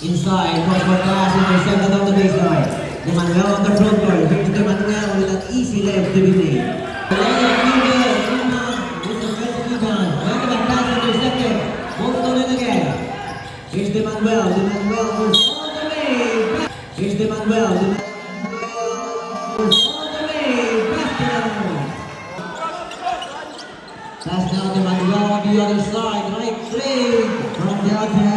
Inside, cross for pass, intercepted on the baseline. Emmanuel on the front court. Here's Emmanuel with an easy layup to be made. Layup needed. Rebound. With the first rebound. Back of the pass intercepted. Won't go in again. Here's Emmanuel. Emmanuel goes all the way. Back. Here's Emmanuel. Emmanuel goes all the way. Basket. Pass now to Emmanuel on the other side. Right three from the outside.